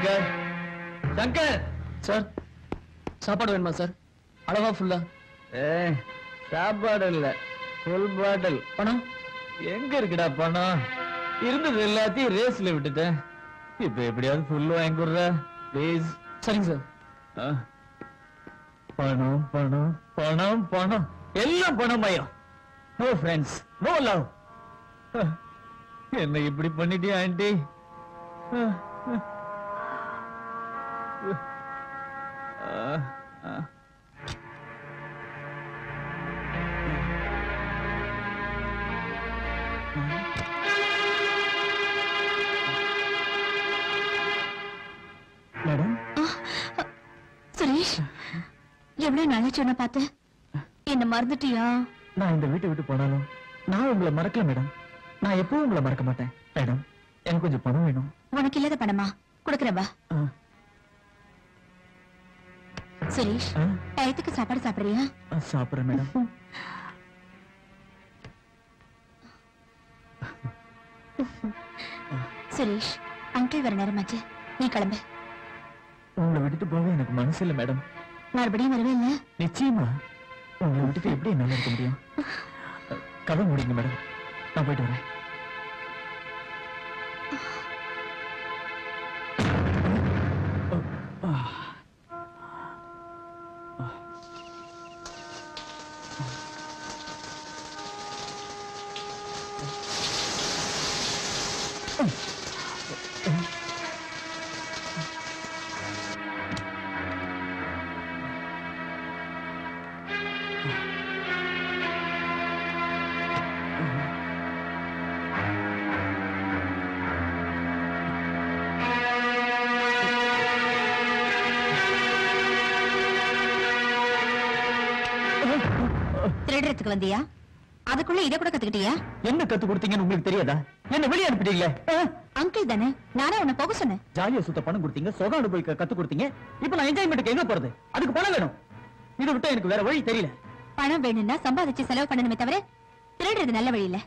Shankar Shankar sir சாப்பாடு வேணுமா sir அளவா ஃபுல்லா சாப்பாடு இல்ல ஃபுல் பாட்டில் பணம் எங்க இருக்குடா பணம் இருந்தது எல்லாத்தையும் ரேஸ்ல விட்டுட்டேன் இப்ப எப்படியாவது ஃபுல் வாங்கி கொடுற ப்ளீஸ் சரிங்க சார் பணம் பணம் பணம் பணம் எல்லாம் பணம் பயம் நோ ஃப்ரெண்ட்ஸ் நோ லவ் என்ன இப்படி பண்ணிட்டியா ஆண்டி மேடம் சுரேஷ் எவ்வளவு நாளா சொன்ன பார்த்து என்ன மறந்துட்டியா? நான் இந்த வீட்டை விட்டு போனாலும் நான் உங்களை மறக்கல மேடம். நான் எப்பவும் உங்களை மறக்க மாட்டேன் மேடம். எனக்கு கொஞ்சம் பணம் வேணும். உனக்கு இல்லாத பணமா? கொடுக்கறவா? சுரேஷ் டயத்துக்கு சாப்பாடு சாப்பிடுறியா? சாப்பிடுறேன் மேடம். சுரேஷ் அங்கிள் வர நேரமாச்சு, நீ கிளம்பு. உங்களை விட்டுட்டு போக எனக்கு மனசு இல்ல மேடம். மறுபடியும் வரவே இல்ல? நிச்சயமா. உங்களை விட்டுட்டு எப்படி என்னால இருக்க முடியும்? கதை முடிங்க மேடம், நான் போயிட்டு வரேன். திருடுறதுக்கு வந்தியா? அதுக்குள்ள இத கூட கத்துக்கிட்டியா? என்ன கத்து கொடுத்தீங்கன்னு உங்களுக்கு தெரியாதா? என்ன வெளியே அனுப்பிட்டீங்களே? அங்கிள் தானே, நானே உன்னை போக சொன்னேன். ஜாலியா சுத்த பணம் கொடுத்தீங்க, சொகம் அனுபவிக்க கத்து கொடுத்தீங்க. இப்ப நான் என்ஜாய்மெண்ட்டுக்கு எங்க போறது? அதுக்கு பணம் வேணும். இதை விட்டா எனக்கு வேற வழி தெரியல. பணம் வேணும்னா சம்பாதிச்சு செலவு பண்ணணுமே தவிர திருடுறது நல்ல வழி இல்ல.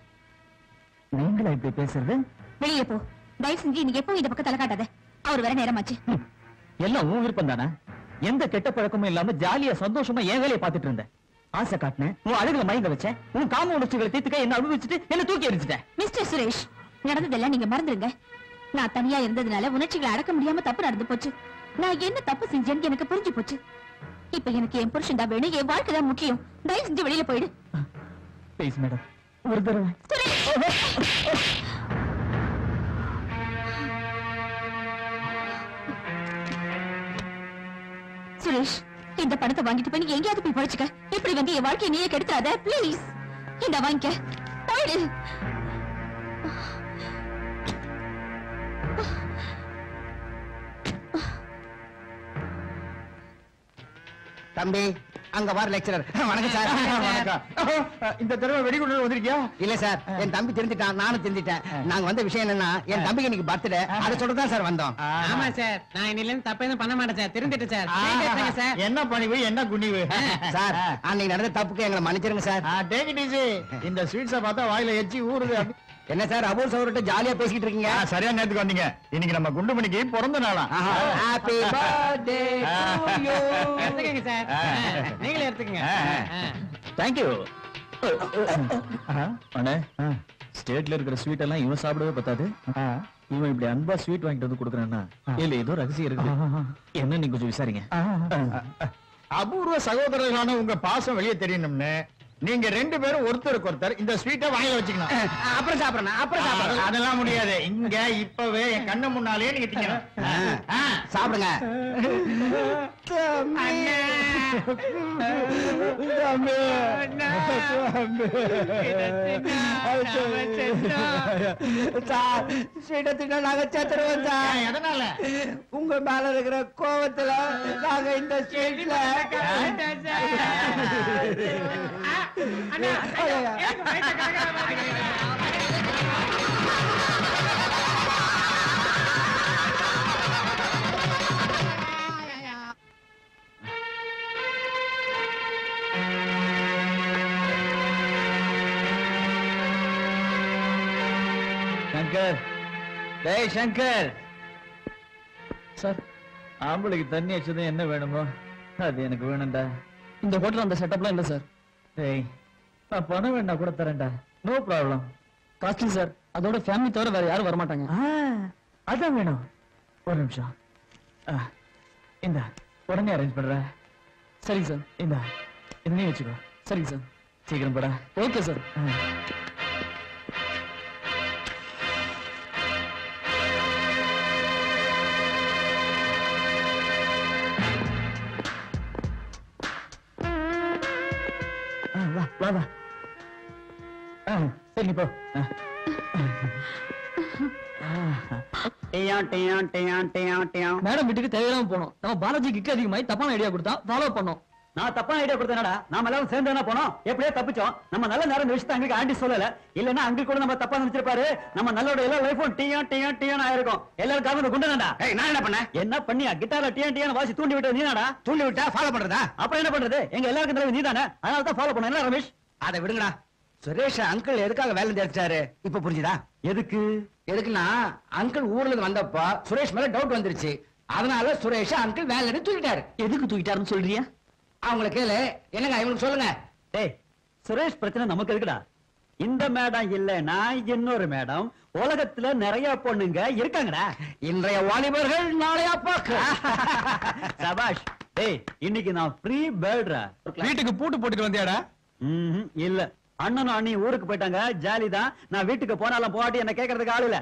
நீங்களா இப்படி பேசுறது? வெளியே போ. தயவு செஞ்சு நீங்க எப்பவும் இந்த பக்கம் தலை காட்டாத. அவர் வர நேரமாச்சு. எல்லாம் உன் விருப்பம் தானே? எந்த கெட்ட பழக்கமும் இல்லாம ஜாலியா சந்தோஷமா என் வேலையை பார்த்துட்டு இருந்தேன். ஆசை காட்டினேன், உன் அழகுல மயங்க வச்சேன், உன் காம உணர்ச்சிகளை தீர்த்துக்க என்ன அனுபவிச்சுட்டு என்ன தூக்கி எரிஞ்சிட்டேன். மிஸ்டர் சுரேஷ், நடந்ததெல்லாம் நீங்க மறந்துருங்க. நான் தனியா இருந்ததுனால உணர்ச்சிகளை அடக்க முடியாம தப்பு நடந்து போச்சு. நான் என்ன தப்பு செஞ்சேன்னு எனக்கு புரிஞ்சு போச்சு. இப்ப எனக்கு என் புருஷன் தான் வேணும், என் வாழ்க்கை தான் முக்கியம். தயவு செஞ்சு வெளியில போயிடு. ப்ளீஸ் மேடம், ஒரு தடவை. சுரேஷ், இந்த பணத்தை வாங்கிட்டு போய் நீ எங்கேயாவது போய் பழிச்சுக்க. இப்படி வந்து என் வாழ்க்கையை நீயே கெடுத்துறாத ப்ளீஸ். இந்த வாங்கிக்க, போயிடு. தம்பி, அங்க வர லெக்சரர். வணக்கம் சார். வணக்கம். இந்த தடவை வெடிகுண்டு வந்திருக்கியா? இல்ல சார், என் தம்பி தெரிஞ்சிட்டான், நானும் தெரிஞ்சிட்டேன். நாங்க வந்த விஷயம் என்னன்னா, என் தம்பிக்கு இன்னைக்கு பர்த்டே, அதை சொல்றதான் சார் வந்தோம். ஆமா சார், நான் இன்னில இருந்து தப்பு எதுவும் பண்ண மாட்டேன் சார். தெரிஞ்சிட்டேன் சார். சார் என்ன பணிவு, என்ன குனிவு? சார், அன்னைக்கு நடந்த தப்புக்கு எங்களை மன்னிச்சிருங்க சார். Take it easy. இந்த ஸ்வீட்ஸை பார்த்தா வாயில எச்சி ஊறுது. என்ன சார், அபூர் சௌர்கிட்ட ஜாலியா பேசிக்கிட்டு இருக்கீங்க? சரியா நேரத்துக்கு வந்தீங்க. இன்னைக்கு நம்ம குண்டுமணிக்கு பிறந்த நாளா? Happy birthday to you. எடுத்துக்கங்க சார், நீங்களே எடுத்துக்கங்க. தேங்க்யூ. அண்ணே, ஸ்டேட்ல இருக்கிற ஸ்வீட் எல்லாம் இவன் சாப்பிடவே பத்தாது. இவன் இப்படி அன்பா ஸ்வீட் வாங்கிட்டு வந்து கொடுக்குறான்னா இல்ல ஏதோ ரகசியம் இருக்கு. என்ன நீங்க கொஞ்சம் விசாரிங்க. அபூர்வ சகோதரர்களான உங்க பாசம் வெளியே தெரியணும்னு நீங்க ரெண்டு பேரும் ஒருத்தருக்கு ஒருத்தர் இந்த ஸ்வீட்டை வாயில வச்சுக்கணும். அப்புறம் சாப்பிடணும். அதெல்லாம் முடியாது. இங்க இப்பவே என் கண்ணு முன்னாலே நீங்க திங்கணும். சாப்பிடுங்க. நாங்க செத்துருவோம் சார். எதனால? உங்க மேல இருக்கிற கோபத்துல நாங்க இந்த ஸ்டேட்ல சங்கர், டேய் சங்கர், சார் ஆம்பளைக்கு தண்ணி வச்சதும் என்ன வேணுமோ அது எனக்கு வேணும்டா. இந்த ஹோட்டல் அந்த செட்டப்லாம் இல்ல சார். டேய் நான் பணம் வேணா கூட தரேன்டா. No problem. Costly sir. அதோட ஃபேமிலி தவிர வேற யாரும் வர மாட்டாங்க. அதான் வேணும். ஒரு நிமிஷம். இந்த உடனே அரேஞ்ச் பண்றேன். சரிங்க சார். இந்த நீ வச்சுக்கோ. சரிங்க சார். சீக்கிரம் போடா. Okay sir. வா வா வா. சரி நீ போ. மேடம் வீட்டுக்கு தேவையில்லாம போனோம். நம்ம பாலாஜி கிக்கு அதிகமாயி தப்பான ஐடியா கொடுத்தா ஃபாலோ பண்ணோம். நான் தப்பான ஐடியா கொடுத்தேனடா. நாம எல்லாரும் சேர்ந்து போனோம். எப்படியே தப்பிச்சோம். நம்ம நல்ல நேரம் இந்த விஷயத்தை அங்க ஆண்டி சொல்லல. இல்லன்னா அங்க கூட நம்ம தப்பா நினைச்சிருப்பாரு. நம்ம நல்லோட எல்லா லைஃபும் டியான் ஆயிருக்கும். எல்லாரும் காரணம் குண்டனடா. நான் என்ன பண்ணேன்? என்ன பண்ணியா? கிட்டார்ல டியான் வாசி தூண்டி விட்டது நீதானடா? தூண்டி விட்டா ஃபாலோ பண்றதா? அப்புறம் என்ன பண்றது? எங்க எல்லாருக்கும் தலைவர் நீதானே. அதனால தான் ஃபாலோ பண்ண. என்ன ரமேஷ்? அதை விடுங்கடா. சுரேஷ் அங்கிள் எதுக்காக வேலை தேடிச்சாரு இப்ப புரிஞ்சுதா? எதுக்குன்னா அங்கிள் ஊர்ல இருந்து வந்தப்ப சுரேஷ் மேல டவுட் வந்துருச்சு. அதனால சுரேஷ் அங்கிள் வேலை இருந்து தூக்கிட்டாரு. எதுக்கு தூக்கிட்டாருன்னு சொல்றியா? அவங்கள கேளு. என்னங்க இவனுக்கு சொல்லுங்க. டேய் சுரேஷ் பிரச்சனை நமக்கு எதுக்குடா? இந்த மேடம் இல்லனா இன்னொரு மேடம். உலகத்துல நிறைய பொண்ணுங்க இருக்காங்கடா. இன்றைய வாலிபர்கள் நாளைய அப்பாக்கு. சபாஷ். டேய் இன்னைக்கு நான் ஃப்ரீ பேர்ட்ரா. வீட்டுக்கு பூட்டு போட்டுட்டு வந்தியாடா? இல்ல அண்ணனும் அண்ணி ஊருக்கு போயிட்டாங்க. ஜாலி தான். நான் வீட்டுக்கு போனாலும் போகாட்டி என்ன கேக்குறதுக்கு ஆள் இல்ல.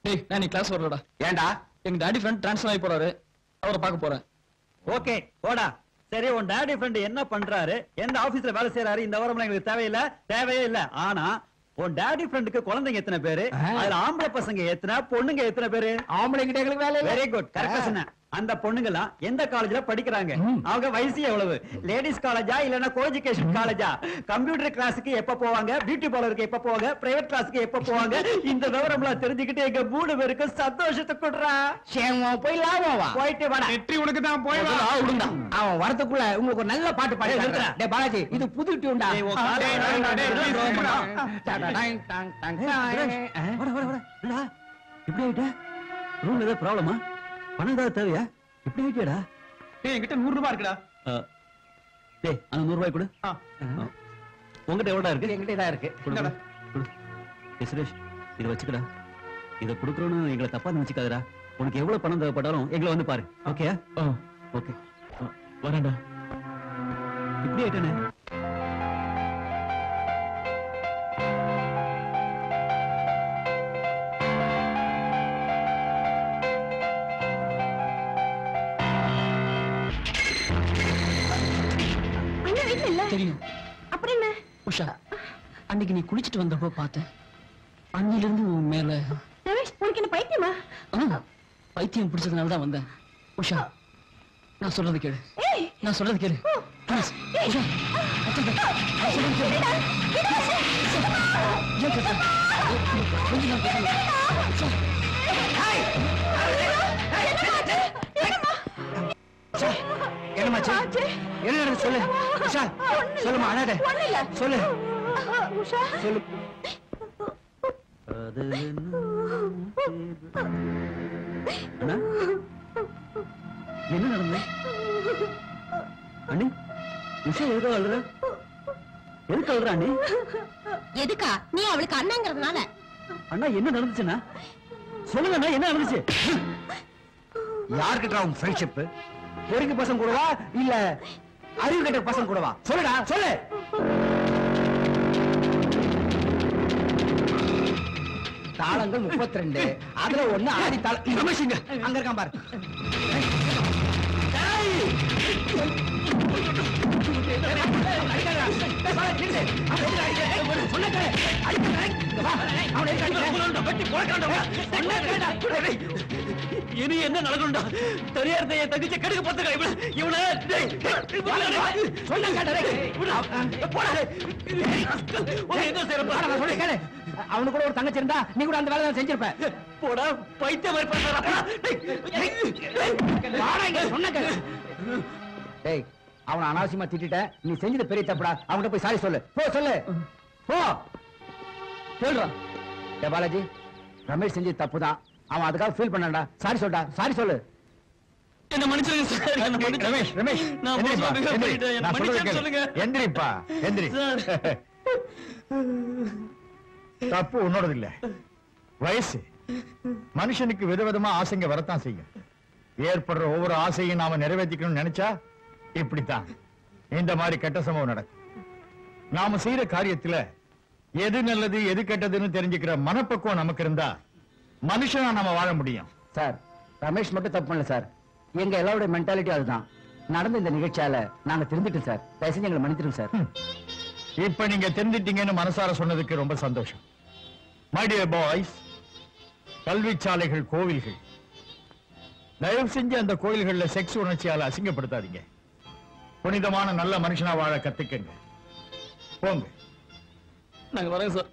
டேய் நான் நீ கிளாஸ் வரலடா. ஏண்டா? எங்க டாடி ஃப்ரெண்ட் ட்ரான்ஸ்ஃபர் ஆகி போறாரு. அவரை பார்க்க போறேன். ஓகே போடா. சரி உன் டாடி ஃப்ரெண்ட் என்ன பண்றாரு? எந்த ஆபீஸ்ல வேலை செய்யறாரு? இந்த விவரம் எங்களுக்கு தேவையே இல்ல. ஆனா உன் டாடி ஃப்ரெண்டுக்கு குழந்தைங்க எத்தனை பேரு? அதுல ஆம்பளை பசங்க எத்தனை, பொண்ணுங்க எத்தனை பேரு? ஆம்பளை கிட்ட எங்களுக்கு வேலை இல்ல. Very good. கரெக்டா சொன்ன. அந்த பொண்ணுங்கலாம் எந்த காலேஜ்ல படிக்கிறாங்க? அவங்க வயசு எவ்வளவு? லேடிஸ் காலேஜா இல்லனா கோ எஜுகேஷன் காலேஜா? கம்ப்யூட்டர் கிளாஸுக்கு எப்ப போவாங்க? பியூட்டி பார்லருக்கு எப்ப போவாங்க? பிரைவேட் கிளாஸுக்கு எப்ப போவாங்க? இந்த விவரம்லாம் தெரிஞ்சுக்கிட்டு எங்க 3 பேருக்கு சந்தோஷத்தை கொடுறா. சேமம் போய் லாபம் வா. போயிட்டு வாடா. வெற்றி உனக்கு தான். போய் வா. அவன் வரதுக்குள்ள உங்களுக்கு ஒரு நல்ல பாட்டு பாடி காட்டுறேன். டேய் பாலாஜி இது புது டியூன்டா. இப்படி ஆயிட்ட? ரூம்ல ஏதாவது ப்ராப்ளமா? பணம் ஏதாவது தேவையா? இப்படி ஆயிட்டியாடா? டேய் என்கிட்ட 100 ரூபாய் இருக்குடா. டேய் அந்த 100 ரூபாய் கொடு. உங்ககிட்ட எவ்வளவு இருக்கு? என்கிட்ட இதா இருக்கு. கொடு. சுரேஷ் இத வச்சுக்கடா. இத குடுக்குறோன்னு எங்களை தப்பா நினைச்சுக்காதடா. உனக்கு எவ்வளவு பணம் தேவைப்பட்டாலும் எங்களை வந்து பாரு. ஓகே? ஓகே. வரேன்டா. இப்படி ஆயிட்டானே. தெரியும். அப்புறம் என்ன? உஷா அன்னைக்கு நீ குளிச்சிட்டு வந்தப்போ பார்த்தேன். அன்னில இருந்து உன் மேல ரமேஷ் உனக்கு என்ன பைத்தியமா? பைத்தியம் பிடிச்சதுனால தான் வந்தேன். உஷா நான் சொல்றது கேளு. நான் சொல்றது கேளு. ப்ளீஸ் உஷா. நான் சொல்றது கேளு. ஏன் கேட்க? கொஞ்சம் நான் பேசணும். உஷா. என்னமாச்சு? என்ன நடந்து சொல்லு. உஷா சொல்லுமா. அழாத. சொல்லு. உஷா சொல்லு. அண்ணா என்ன நடந்தது? அண்ணி உஷா எதுக்கு அழுற? எதுக்கு அழுற அண்ணி? எதுக்கா? நீ அவளுக்கு அண்ணங்கிறதுனால. அண்ணா என்ன நடந்துச்சுன்னா சொல்லுங்க. அண்ணா என்ன நடந்துச்சு? யார்கிட்ட உன் ஃப்ரெண்ட்ஷிப்? பொறுக்கி பசங்க கூடவா இல்ல அறிவு கட்ட பசங்க கூடவா? சொல்லுடா சொல்லு. தாளங்கள் 32. அதுல ஒண்ணு ஆதி தாளம். ரமேஷுங்க அங்க இருக்கான் பாரு. இனி என்ன நடக்கும்டா? தெரியாத என் தங்கச்சி கெடுக்க பார்த்துக்க. இவனை அவனு கூட ஒரு தங்கச்சி இருந்தா நீ கூட அந்த வேலை தான் செஞ்சிருப்ப. போடா பைத்தியம் மாதிரி பண்ணாத. டேய் அவனை அனாவசியமா திட்டிட்ட. நீ செஞ்சது பெரிய தப்புடா. அவன்கிட்ட போய் சாரி சொல்லு. போ சொல்லு. போ சொல்றா. டே பாலாஜி ரமேஷ் செஞ்சு தப்புதான். அவன் அதுக்காக ஃபீல் பண்ணான்டா. சாரி சொல்டா, சாரி சொல்லு. என்ன மன்னிச்சிருங்க சார். என்ன மன்னிச்சிருங்க. ரமேஷ் ரமேஷ் நான் எந்திரிப்பா, மோசமா behave எந்திரி. பண்ணிட்டேன். என்ன நான் சொல்றதை மன்னிச்சிருங்க கேளு. சொல்லுங்க. எந்திரிப்பா எந்திரி. சார். தப்பு உன்னோடது இல்ல, வயசு. மனுஷனுக்கு விதவிதமா ஆசைங்க வரத்தான் செய்யும். ஏற்படுற ஒவ்வொரு ஆசையும் நாம நிறைவேற்றிக்கணும்னு நினைச்சா இப்படித்தான் இந்த மாதிரி கெட்ட சம்பவம் நடக்கும். நாம செய்யற காரியத்துல எது நல்லது எது கெட்டதுன்னு தெரிஞ்சுக்கிற மனப்பக்குவம் நமக்கு இருந்தா மனுஷனா நாம வாழ முடியும். சார், ரமேஷ் மட்டும் தப்பு பண்ணல சார். எங்க எல்லாரோட மென்டாலிட்டி அதுதான். நடந்த இந்த நிகழ்ச்சியால நாங்க திருந்துட்டோம் சார். தயவு செஞ்சு எங்களை மன்னிச்சிருங்க சார். இப்ப நீங்க தெரிஞ்சிட்டீங்கன்னு மனசார சொன்னதுக்கு ரொம்ப சந்தோஷம். மை டியர் பாய்ஸ், கல்வி சாலைகள், கோவில்கள், தயவு செஞ்சு அந்த கோயில்கள்ல செக்ஸ் உணர்ச்சியால அசிங்கப்படுத்தாதீங்க. புனிதமான நல்ல மனுஷனா வாழ கத்துக்கங்க. போங்க. நாங்க வரோம் சார்.